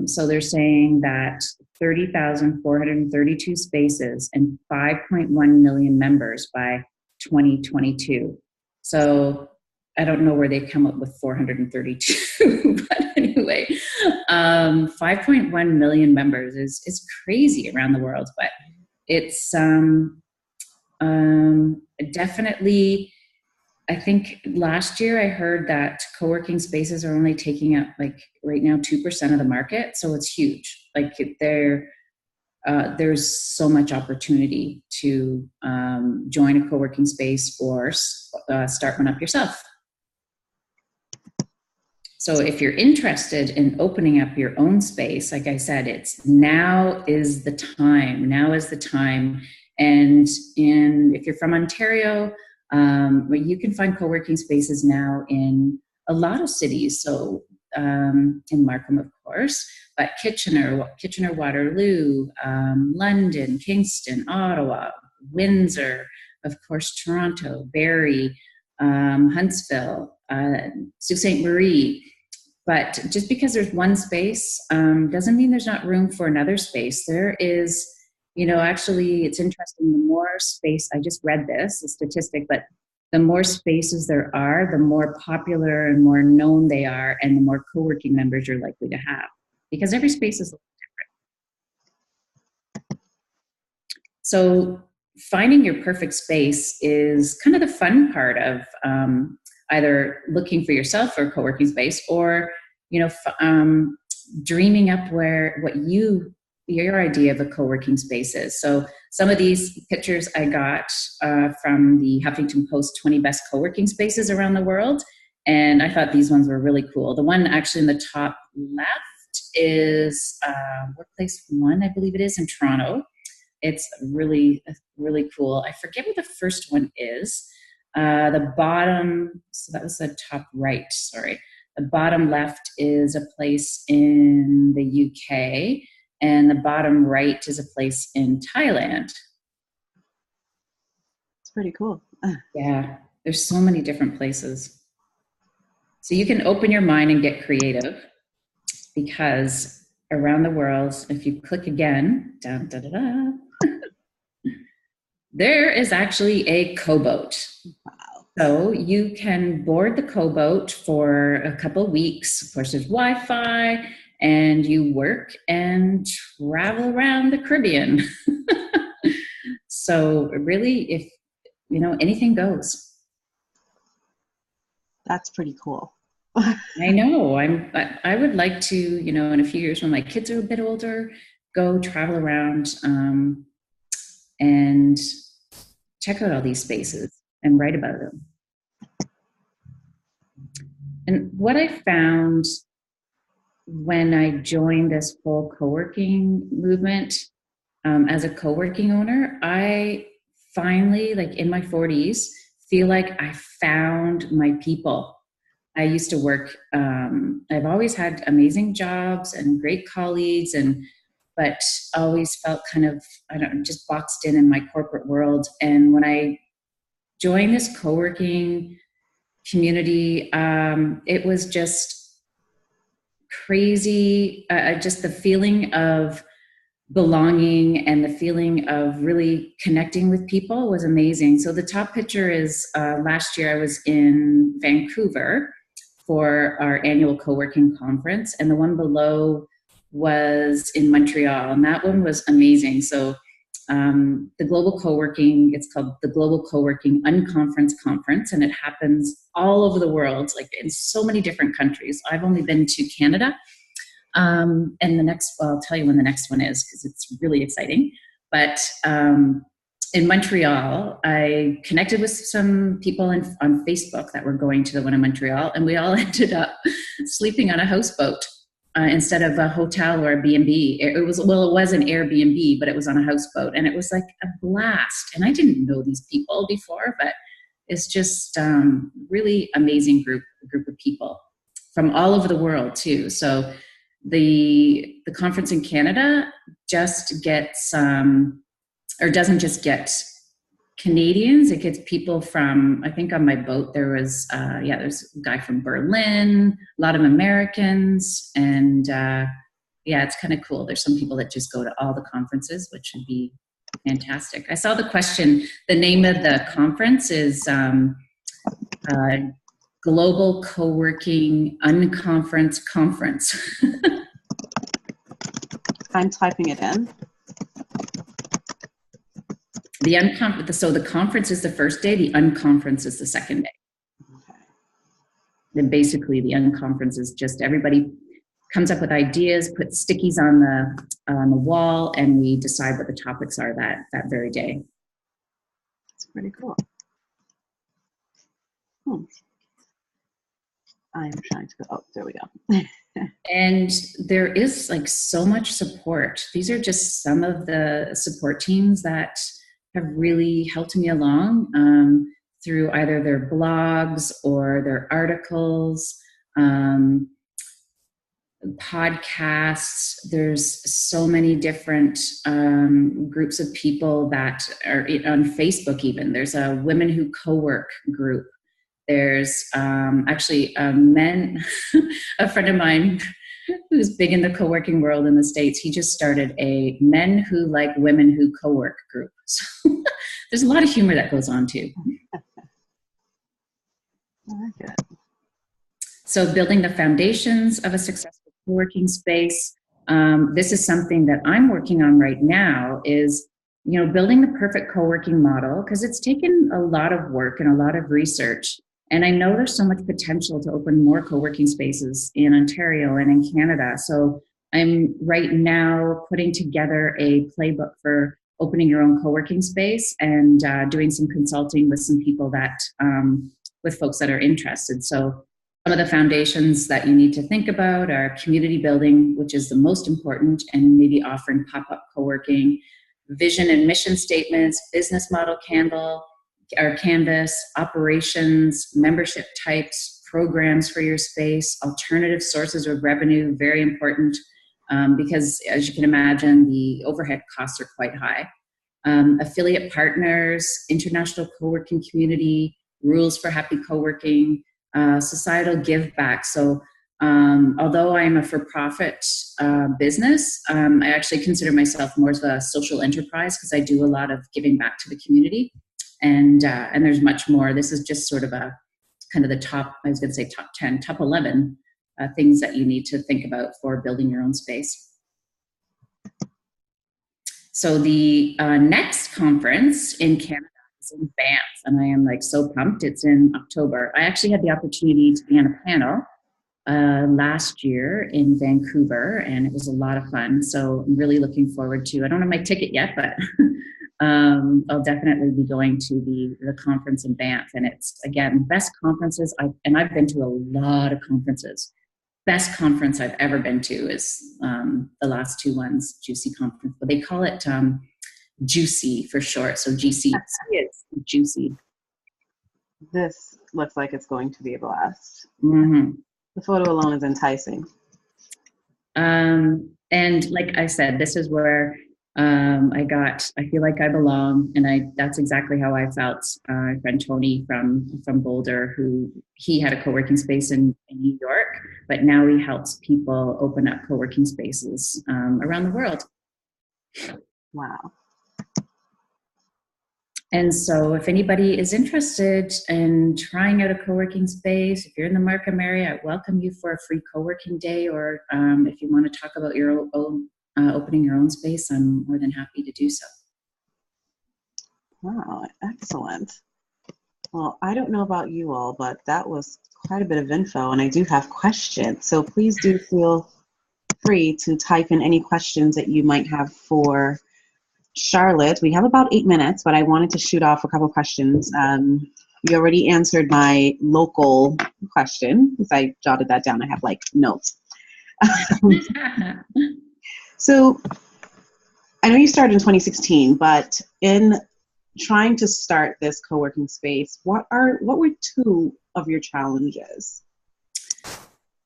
so they're saying that 30,432 spaces and 5.1 million members by 2022. So I don't know where they come up with 432, but anyway, 5.1 million members is crazy around the world, but it's definitely, I think last year I heard that co-working spaces are only taking up like right now 2% of the market. So it's huge. Like there's so much opportunity to join a co-working space or start one up yourself. So if you're interested in opening up your own space, like I said, it's now is the time. Now is the time. And if you're from Ontario, you can find co-working spaces now in a lot of cities. So in Markham, of course, but Kitchener, Waterloo, London, Kingston, Ottawa, Windsor, of course, Toronto, Barrie, Huntsville, Sault Ste. Marie. But just because there's one space doesn't mean there's not room for another space. There is, you know, actually it's interesting, the more space, I just read this, a statistic, but the more spaces there are, the more popular and more known they are, and the more co-working members you're likely to have, because every space is a little different. So finding your perfect space is kind of the fun part of either looking for yourself for a co-working space or dreaming up what your idea of a co-working space is. So some of these pictures I got from the Huffington Post 20 best co-working spaces around the world. And I thought these ones were really cool. The one actually in the top left is Workplace One, I believe it is, in Toronto. It's really, really cool. I forget what the first one is. The bottom, so that was the top right, sorry. The bottom left is a place in the UK, and the bottom right is a place in Thailand. It's pretty cool. Yeah, there's so many different places. So you can open your mind and get creative, because around the world, if you click again, there is actually a co-boat. Wow. So you can board the co-boat for a couple of weeks. Of course, there's Wi-Fi, and you work and travel around the Caribbean. So really, if anything goes. That's pretty cool. I know. I would like to, in a few years when my kids are a bit older, go travel around and check out all these spaces and write about them. And what I found when I joined this whole co-working movement, as a co-working owner, I finally, like in my 40s, feel like I found my people. I used to work, I've always had amazing jobs and great colleagues, but always felt kind of, just boxed in my corporate world. And when I joined this co-working community, it was just crazy. Just the feeling of belonging and the feeling of really connecting with people was amazing. So the top picture is last year I was in Vancouver for our annual co-working conference, and the one below was in Montreal, and that one was amazing. So the global co-working, it's called the Global Co-working Unconference Conference, and it happens all over the world, like in so many different countries. I've only been to Canada. And I'll tell you when the next one is, because it's really exciting. But in Montreal, I connected with some people on Facebook that were going to the one in Montreal, and we all ended up sleeping on a houseboat instead of a hotel or a B&B. It was an Airbnb, but it was on a houseboat, and it was like a blast. And I didn't know these people before, but it's just really amazing group of people from all over the world too. So the conference in Canada just gets doesn't just get Canadians, it gets people from, I think on my boat there was there's a guy from Berlin, a lot of Americans, and it's kind of cool. There's some people that just go to all the conferences, which would be fantastic. I saw the question, the name of the conference is Global Co-working Unconference Conference. I'm typing it in. So the conference is the first day, the unconference is the second day. Okay. Then basically the unconference is just everybody comes up with ideas, puts stickies on the wall, and we decide what the topics are that very day. That's pretty cool. I'm trying to go, oh, there we go. And there is like so much support. These are just some of the support teams that have really helped me along through either their blogs or their articles, podcasts. There's so many different groups of people that are on Facebook even. There's a Women Who Co-work group. There's actually a friend of mine who's big in the co-working world in the States. He just started a Men Who Like Women Who Co-work group. So there's a lot of humor that goes on too. I like it. So building the foundations of a successful co-working space. This is something that I'm working on right now is, building the perfect co-working model, because it's taken a lot of work and a lot of research. And I know there's so much potential to open more co-working spaces in Ontario and in Canada. So I'm right now putting together a playbook for opening your own co-working space and doing some consulting with some people that, with folks that are interested. So some of the foundations that you need to think about are community building, which is the most important, and maybe offering pop-up co-working, vision and mission statements, business model canvas, operations, membership types, programs for your space, alternative sources of revenue, very important, because as you can imagine, the overhead costs are quite high. Affiliate partners, international co-working community, rules for happy co-working, societal give back. So although I'm a for-profit business, I actually consider myself more of a social enterprise because I do a lot of giving back to the community. And there's much more. This is just sort of a kind of the top, I was going to say top 10, top 11 things that you need to think about for building your own space. So the next conference in Canada is in Banff, and I am like so pumped. It's in October. I actually had the opportunity to be on a panel last year in Vancouver, and it was a lot of fun. So I'm really looking forward to, I don't have my ticket yet, but I'll definitely be going to the conference in Banff. And it's, again, best conferences. I've been to a lot of conferences. Best conference I've ever been to is the last two ones, Juicy Conference, but they call it Juicy for short. So GC is Juicy. This looks like it's going to be a blast. Mm-hmm. The photo alone is enticing. And like I said, this is where I feel like I belong, and that's exactly how I felt. My friend Tony from Boulder, he had a co-working space in New York, but now he helps people open up co-working spaces around the world. Wow. And so if anybody is interested in trying out a co-working space, if you're in the Markham area, I welcome you for a free co-working day, or if you want to talk about your own opening your own space, I'm more than happy to do so. Wow, excellent. Well, I don't know about you all, but that was quite a bit of info, and I do have questions. So please do feel free to type in any questions that you might have for Charlotte. We have about 8 minutes, but I wanted to shoot off a couple questions. You already answered my local question because I jotted that down. I have like notes. So I know you started in 2016, but in trying to start this co-working space, what were two of your challenges?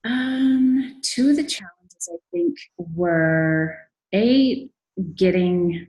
Two of the challenges I think were getting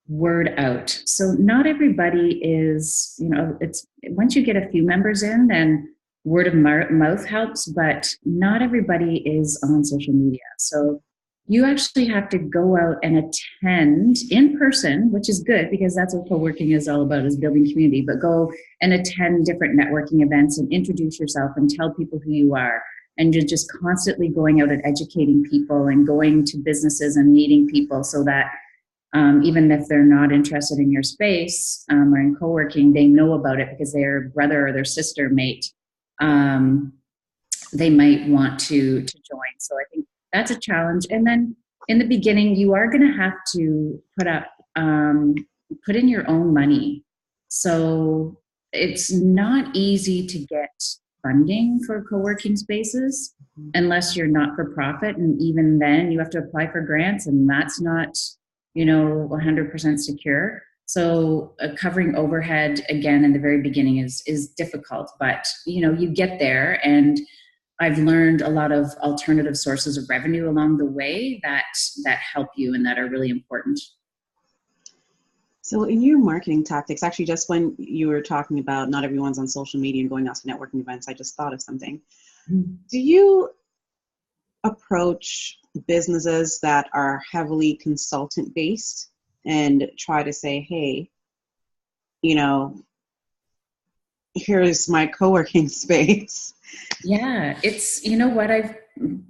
word out. So not everybody is, it's once you get a few members in, then word of mouth helps, but not everybody is on social media. So you actually have to go out and attend in person, which is good because that's what co-working is all about, is building community, but go and attend different networking events and introduce yourself and tell people who you are. And you're just constantly going out and educating people and going to businesses and meeting people so that even if they're not interested in your space or in co-working, they know about it because their brother or their sister mate, they might want to join. So I think that's a challenge. And then in the beginning, you are going to have to put in your own money. So it's not easy to get funding for co-working spaces unless you're not for profit. And even then you have to apply for grants, and that's not, 100% secure. So covering overhead again in the very beginning is difficult, but you get there, and I've learned a lot of alternative sources of revenue along the way that help you and that are really important. So in your marketing tactics, actually just when you were talking about not everyone's on social media and going out to networking events, I just thought of something. Mm-hmm. Do you approach businesses that are heavily consultant based and try to say, hey, here's my co-working space? Yeah, it's, what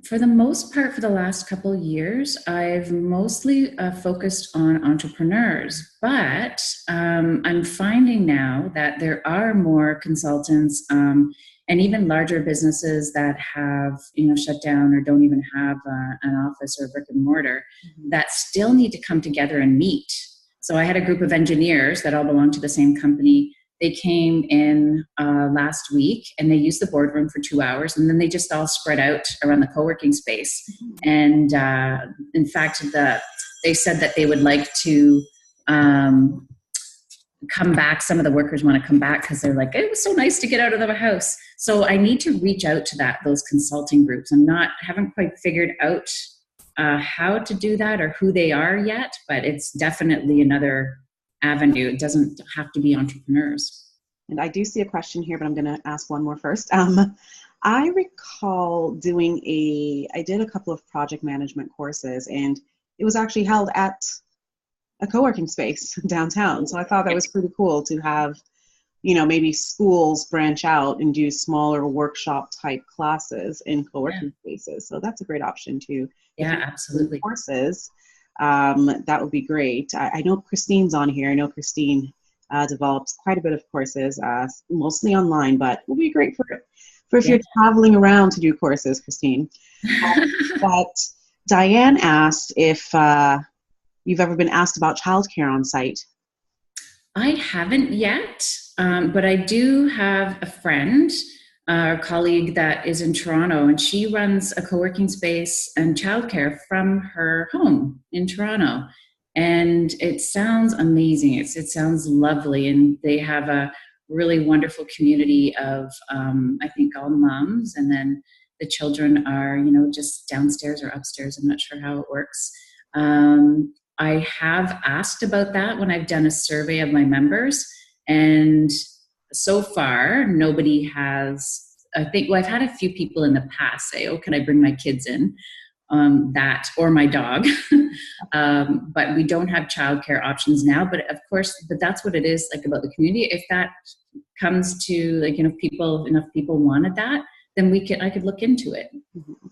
for the most part, for the last couple of years, I've mostly focused on entrepreneurs, but I'm finding now that there are more consultants and even larger businesses that have, shut down or don't even have an office or brick and mortar that still need to come together and meet. So I had a group of engineers that all belong to the same company. They came in last week and they used the boardroom for 2 hours, and then they just all spread out around the co-working space. And in fact, they said that they would like to come back. Some of the workers want to come back because they're like, it was so nice to get out of the house. So I need to reach out to those consulting groups. Haven't quite figured out how to do that or who they are yet, but it's definitely another avenue. It doesn't have to be entrepreneurs. And I do see a question here, but I'm going to ask one more first. I recall I did a couple of project management courses, and it was actually held at a co-working space downtown. So I thought that was pretty cool to have, maybe schools branch out and do smaller workshop type classes in co-working spaces. So that's a great option too. Yeah, absolutely. Courses. That would be great. I know Christine's on here. I know Christine develops quite a bit of courses, mostly online, but it will be great for if you're traveling around to do courses, Christine. But Diane asked if you've ever been asked about childcare on site. I haven't yet, but I do have a friend, a colleague that is in Toronto, and she runs a co-working space and childcare from her home in Toronto. And it sounds amazing. It sounds lovely. And they have a really wonderful community of, I think, all moms. And then the children are, just downstairs or upstairs. I'm not sure how it works. I have asked about that when I've done a survey of my members. And so far, nobody has, I've had a few people in the past say, oh, can I bring my kids in? That or my dog. But we don't have childcare options now. But of course, that's what it is like about the community. If that comes to enough people wanted that, then I could look into it. Mm-hmm.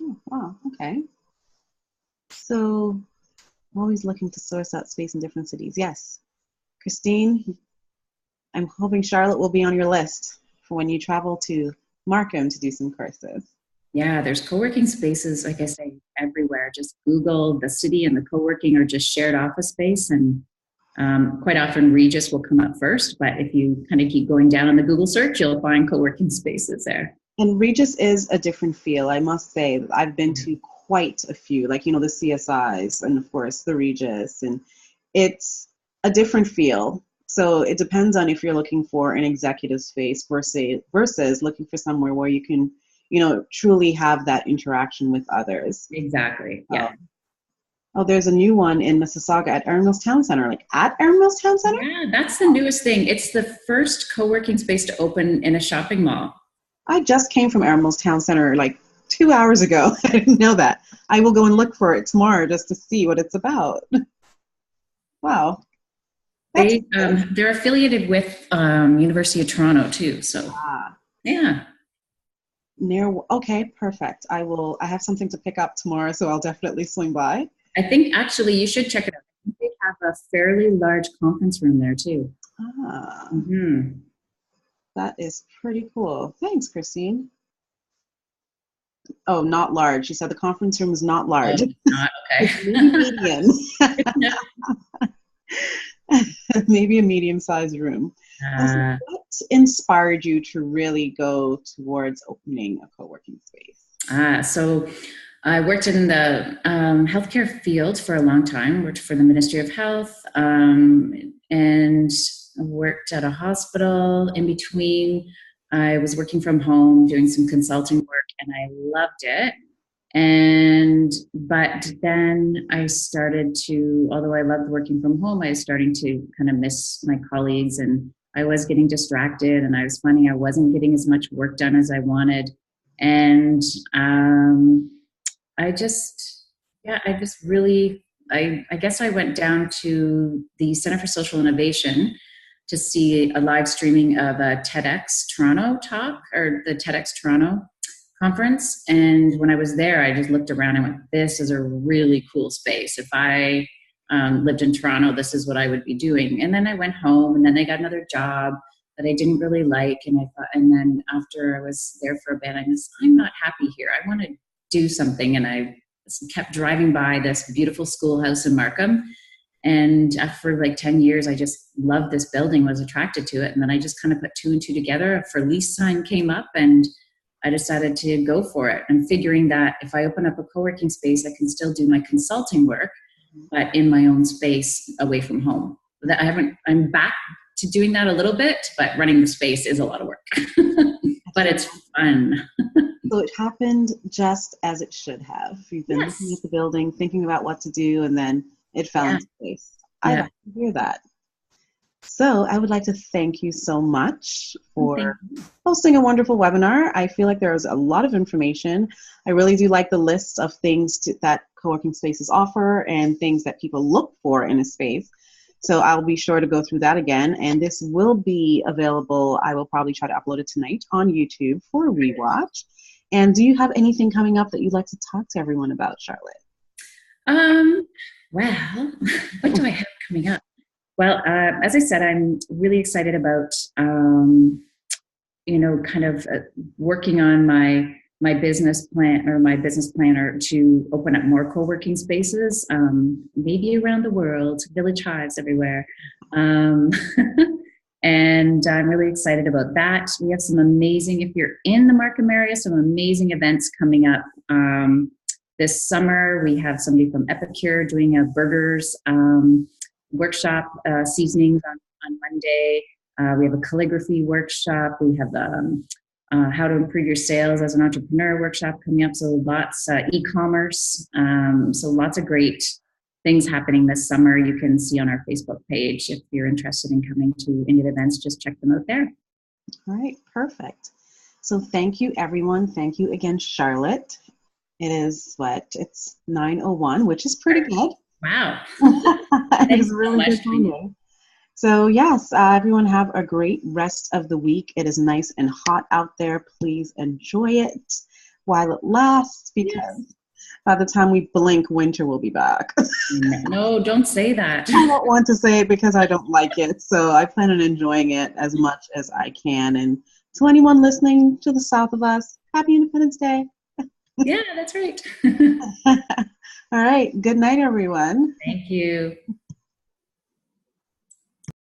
Oh, wow. Okay. So always looking to source out space in different cities. Yes. Christine, I'm hoping Charlotte will be on your list for when you travel to Markham to do some courses. Yeah, there's co-working spaces, like I say, everywhere. Just Google the city and the co-working or just shared office space. And quite often Regis will come up first. But if you kind of keep going down on the Google search, you'll find co-working spaces there. And Regis is a different feel, I must say. I've been to quite a few, the CSIs and, of course, the Regis. And it's a different feel. So it depends on if you're looking for an executive space versus looking for somewhere where you can truly have that interaction with others. Exactly. Yeah. There's a new one in Mississauga at Erin Mills Town Center. At Erin Mills Town Center? Yeah, that's the newest thing. It's the first co-working space to open in a shopping mall. I just came from Erin Mills Town Center 2 hours ago. I didn't know that. I will go and look for it tomorrow just to see what it's about. Wow. They're affiliated with University of Toronto too. So yeah. Okay, perfect. I have something to pick up tomorrow, so I'll definitely swing by. I think actually you should check it out. I think they have a fairly large conference room there too. Mm-hmm. That is pretty cool. Thanks, Christine. Oh, not large. She said the conference room is not large. Oh, not okay. It's medium. Maybe a medium-sized room. So what inspired you to really go towards opening a co-working space? So I worked in the healthcare field for a long time, worked for the Ministry of Health, and worked at a hospital. In between, I was working from home, doing some consulting work, and I loved it. But then I started to, although I loved working from home, I was starting to kind of miss my colleagues, and I was getting distracted, and I was finding I wasn't getting as much work done as I wanted. And I guess I went down to the Center for Social Innovation to see a live streaming of a TEDx Toronto talk, or the TEDx Toronto conference. And when I was there, I just looked around and went, this is a really cool space. If I lived in Toronto, this is what I would be doing. And then I went home, and then I got another job that I didn't really like. And I thought, and then after I was there for a bit, I'm not happy here. I want to do something. And I kept driving by this beautiful schoolhouse in Markham. And for like 10 years, I just loved this building, was attracted to it. And then I just kind of put two and two together. A for lease sign came up, and I decided to go for it. And figuring that if I open up a co-working space, I can still do my consulting work, but in my own space away from home. I'm back to doing that a little bit, but running the space is a lot of work, but it's fun. So it happened just as it should have. You've been looking at the building, thinking about what to do, and then it fell into place. I like to hear that. So I would like to thank you so much for hosting a wonderful webinar. I feel like there was a lot of information. I really do like the list of things that co-working spaces offer and things that people look for in a space. So I'll be sure to go through that again. And this will be available. I will probably try to upload it tonight on YouTube for a rewatch. And do you have anything coming up that you'd like to talk to everyone about, Charlotte? Well, what do I have coming up? Well, as I said, I'm really excited about, kind of working on my business plan or my business planner to open up more co-working spaces, maybe around the world, Village Hives everywhere. And I'm really excited about that. We have some amazing, if you're in the Markham area, some amazing events coming up. This summer, we have somebody from Epicure doing a burgers workshop, seasonings on Monday. We have a calligraphy workshop. We have the how to improve your sales as an entrepreneur workshop coming up. So lots e-commerce. So lots of great things happening this summer. You can see on our Facebook page. If you're interested in coming to any of the events, just check them out there. All right, perfect. So thank you, everyone. Thank you again, Charlotte. It is it's 9:01, which is pretty good. Wow. It is really good timing. So yes, everyone have a great rest of the week. It is nice and hot out there. Please enjoy it while it lasts, because by the time we blink, winter will be back. No, don't say that. I don't want to say it because I don't like it. So I plan on enjoying it as much as I can. And to anyone listening to the south of us, happy Independence Day. Yeah, that's right. All right. Good night, everyone. Thank you.